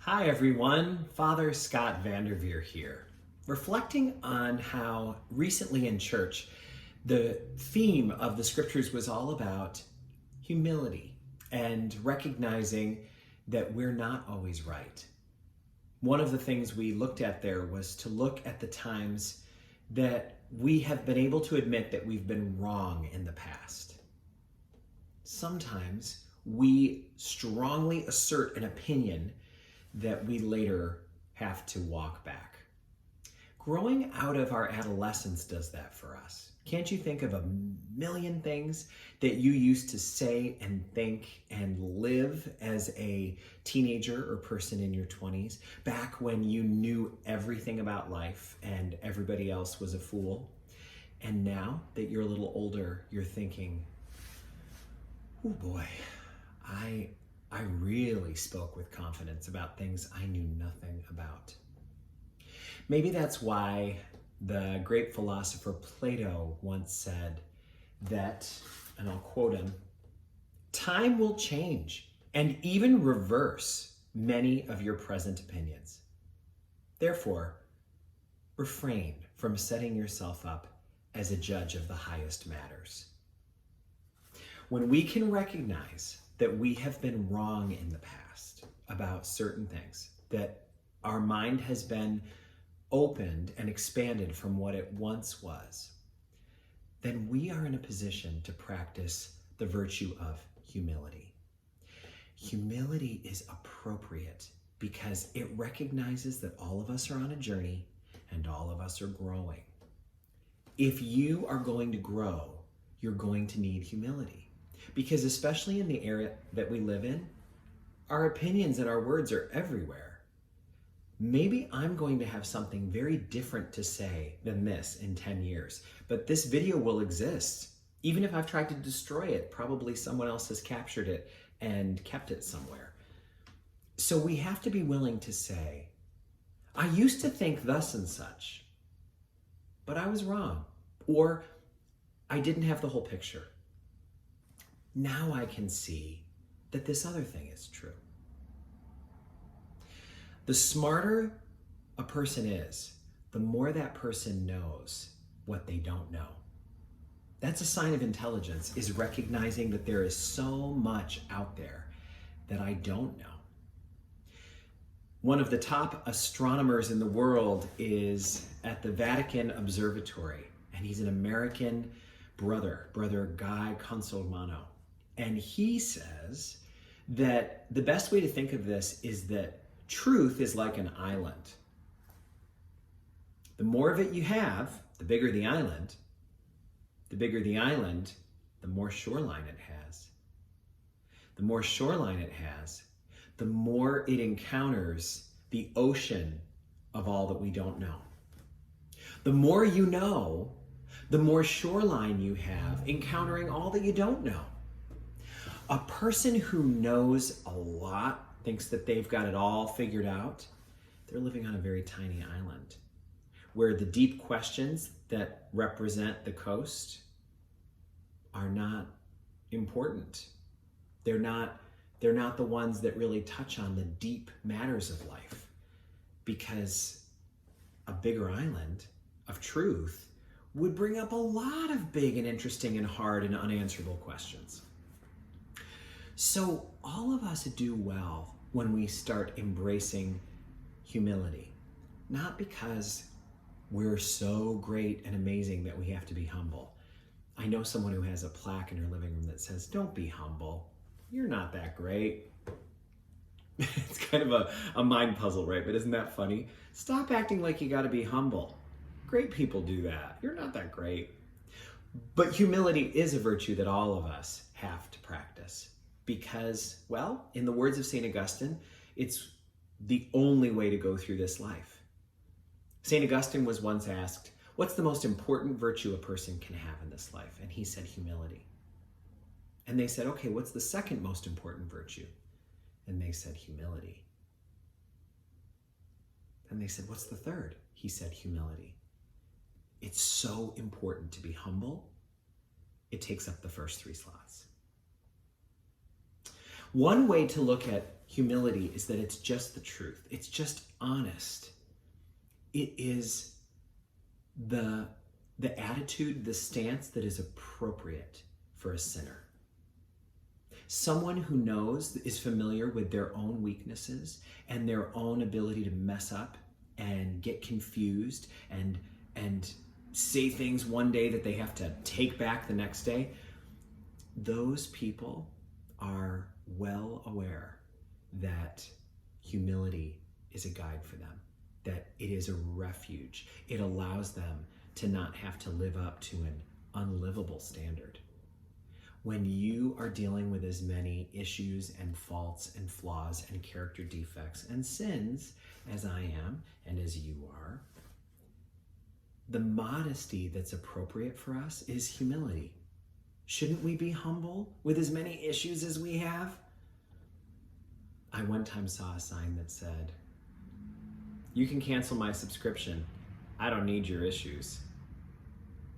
Hi everyone, Father Scott Vanderveer here, reflecting on how recently in church the theme of the scriptures was all about humility and recognizing that we're not always right. One of the things we looked at there was to look at the times that we have been able to admit that we've been wrong in the past. Sometimes we strongly assert an opinion that we later have to walk back. Growing out of our adolescence does that for us. Can't you think of a million things that you used to say and think and live as a teenager or person in your 20s, back when you knew everything about life and everybody else was a fool? And now that you're a little older, you're thinking, oh boy, I really spoke with confidence about things I knew nothing about. Maybe that's why the great philosopher Plato once said that, and I'll quote him, "Time will change and even reverse many of your present opinions. Therefore, refrain from setting yourself up as a judge of the highest matters." When we can recognize that we have been wrong in the past about certain things, that our mind has been opened and expanded from what it once was, then we are in a position to practice the virtue of humility. Humility is appropriate because it recognizes that all of us are on a journey and all of us are growing. If you are going to grow, you're going to need humility. Because especially in the area that we live in, our opinions and our words are everywhere. Maybe I'm going to have something very different to say than this in 10 years, but this video will exist. Even if I've tried to destroy it, probably someone else has captured it and kept it somewhere. So we have to be willing to say, I used to think thus and such, but I was wrong, or I didn't have the whole picture. Now I can see that this other thing is true. The smarter a person is, the more that person knows what they don't know. That's a sign of intelligence, is recognizing that there is so much out there that I don't know. One of the top astronomers in the world is at the Vatican Observatory, and he's an American brother Guy Consolmano. And he says that the best way to think of this is that truth is like an island. The more of it you have, the bigger the island. The bigger the island, the more shoreline it has. The more shoreline it has, the more it encounters the ocean of all that we don't know. The more you know, the more shoreline you have encountering all that you don't know. A person who knows a lot, thinks that they've got it all figured out, they're living on a very tiny island where the deep questions that represent the coast are not important. They're not the ones that really touch on the deep matters of life, because a bigger island of truth would bring up a lot of big and interesting and hard and unanswerable questions. So all of us do well when we start embracing humility, not because we're so great and amazing that we have to be humble. I know someone who has a plaque in her living room that says, "Don't be humble. You're not that great." It's kind of a mind puzzle, right? But isn't that funny? Stop acting like you got to be humble. Great people do that. You're not that great. But humility is a virtue that all of us have to practice. Because, well, in the words of St. Augustine, it's the only way to go through this life. St. Augustine was once asked, what's the most important virtue a person can have in this life? And he said humility. And they said, okay, what's the second most important virtue? And they said humility. And they said, what's the third? He said humility. It's so important to be humble. It takes up the first 3 slots. One way to look at humility is that it's just the truth. It's just honest. It is the attitude, the stance that is appropriate for a sinner. Someone who knows, is familiar with their own weaknesses and their own ability to mess up and get confused and say things one day that they have to take back the next day. Those people are well aware that humility is a guide for them, that it is a refuge. It allows them to not have to live up to an unlivable standard. When you are dealing with as many issues and faults and flaws and character defects and sins as I am and as you are, the modesty that's appropriate for us is humility. Shouldn't we be humble with as many issues as we have? I one time saw a sign that said, "You can cancel my subscription. I don't need your issues."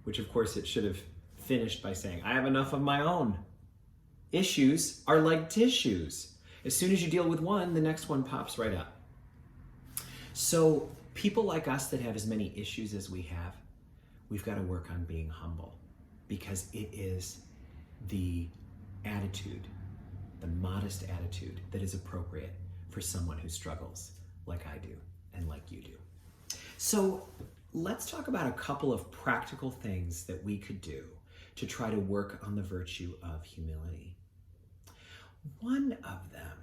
Which of course it should have finished by saying, "I have enough of my own." Issues are like tissues. As soon as you deal with one, the next one pops right up. So people like us that have as many issues as we have, we've got to work on being humble, because it is the attitude, the modest attitude that is appropriate for someone who struggles like I do and like you do. So let's talk about a couple of practical things that we could do to try to work on the virtue of humility. One of them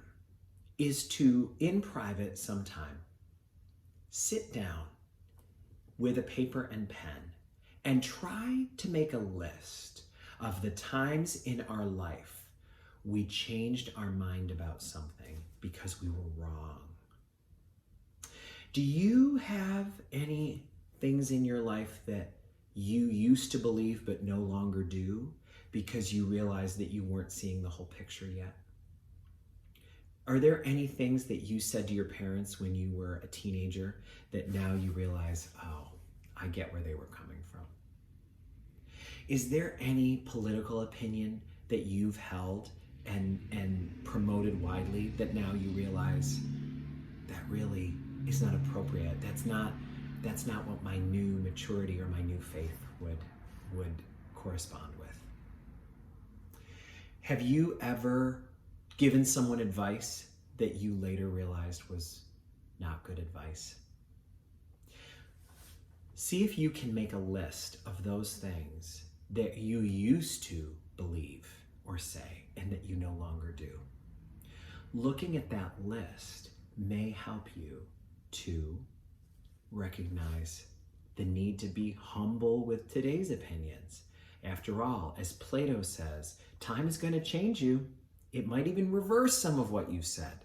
is to, in private sometime, sit down with a paper and pen and try to make a list of the times in our life we changed our mind about something because we were wrong. Do you have any things in your life that you used to believe but no longer do because you realized that you weren't seeing the whole picture yet? Are there any things that you said to your parents when you were a teenager that now you realize, oh, I get where they were coming from? Is there any political opinion that you've held and promoted widely that now you realize that really is not appropriate? That's not what my new maturity or my new faith would correspond with. Have you ever given someone advice that you later realized was not good advice? See if you can make a list of those things that you used to believe or say and that you no longer do. Looking at that list may help you to recognize the need to be humble with today's opinions. After all, as Plato says, time is going to change you. It might even reverse some of what you said.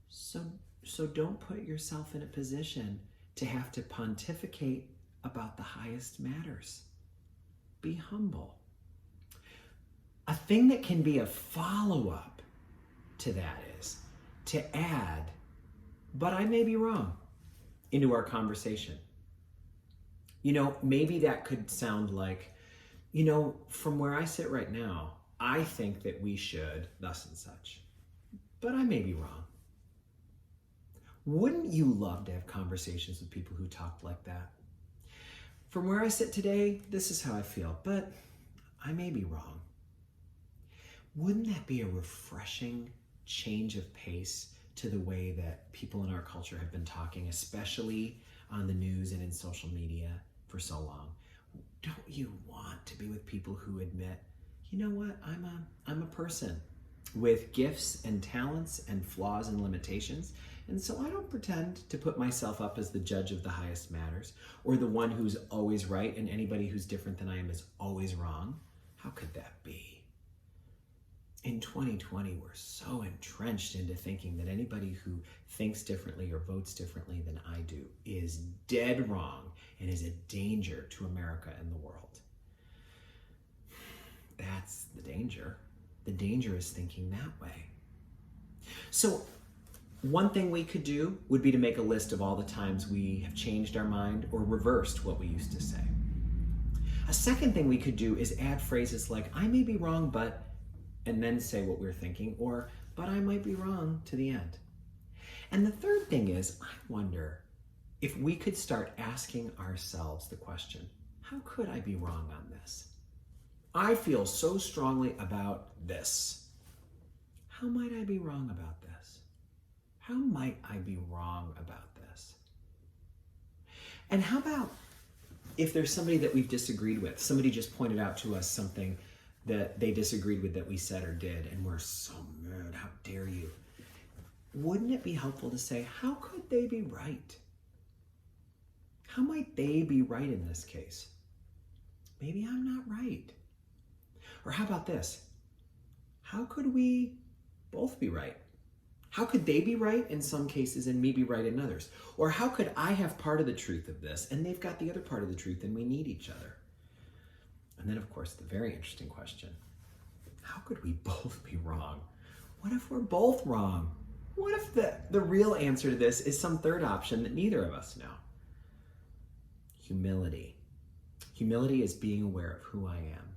So don't put yourself in a position to have to pontificate about the highest matters. Be humble. A thing that can be a follow-up to that is to add, "But I may be wrong," into our conversation. Maybe that could sound like, from where I sit right now, I think that we should thus and such, but I may be wrong. Wouldn't you love to have conversations with people who talked like that? From where I sit today, this is how I feel, but I may be wrong. Wouldn't that be a refreshing change of pace to the way that people in our culture have been talking, especially on the news and in social media for so long? Don't you want to be with people who admit, you know what, I'm a person with gifts and talents and flaws and limitations, and so I don't pretend to put myself up as the judge of the highest matters or the one who's always right and anybody who's different than I am is always wrong? How could that be? In 2020, we're so entrenched into thinking that anybody who thinks differently or votes differently than I do is dead wrong and is a danger to America and the world. That's the danger. The danger is thinking that way. So one thing we could do would be to make a list of all the times we have changed our mind or reversed what we used to say. A second thing we could do is add phrases like, "I may be wrong, but," and then say what we're thinking, or but I might be wrong to the end. And the third thing is, I wonder if we could start asking ourselves the question, how could I be wrong on this? I feel so strongly about this. How might I be wrong about this? How might I be wrong about this? And how about if there's somebody that we've disagreed with, somebody just pointed out to us something that they disagreed with that we said or did, and we're so mad, how dare you? Wouldn't it be helpful to say, how could they be right? How might they be right in this case? Maybe I'm not right. Or how about this? How could we both be right? How could they be right in some cases and me be right in others? Or how could I have part of the truth of this and they've got the other part of the truth and we need each other? And then, of course, the very interesting question, how could we both be wrong? What if we're both wrong? What if the real answer to this is some third option that neither of us know? Humility. Humility is being aware of who I am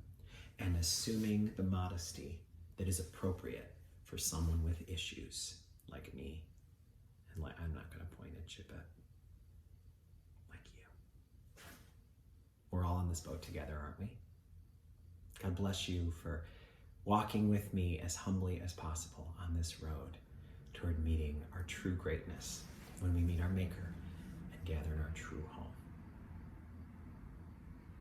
and assuming the modesty that is appropriate for someone with issues like me. And like, I'm not going to point at you, but like you. We're all in this boat together, aren't we? God bless you for walking with me as humbly as possible on this road toward meeting our true greatness when we meet our Maker and gather in our true home.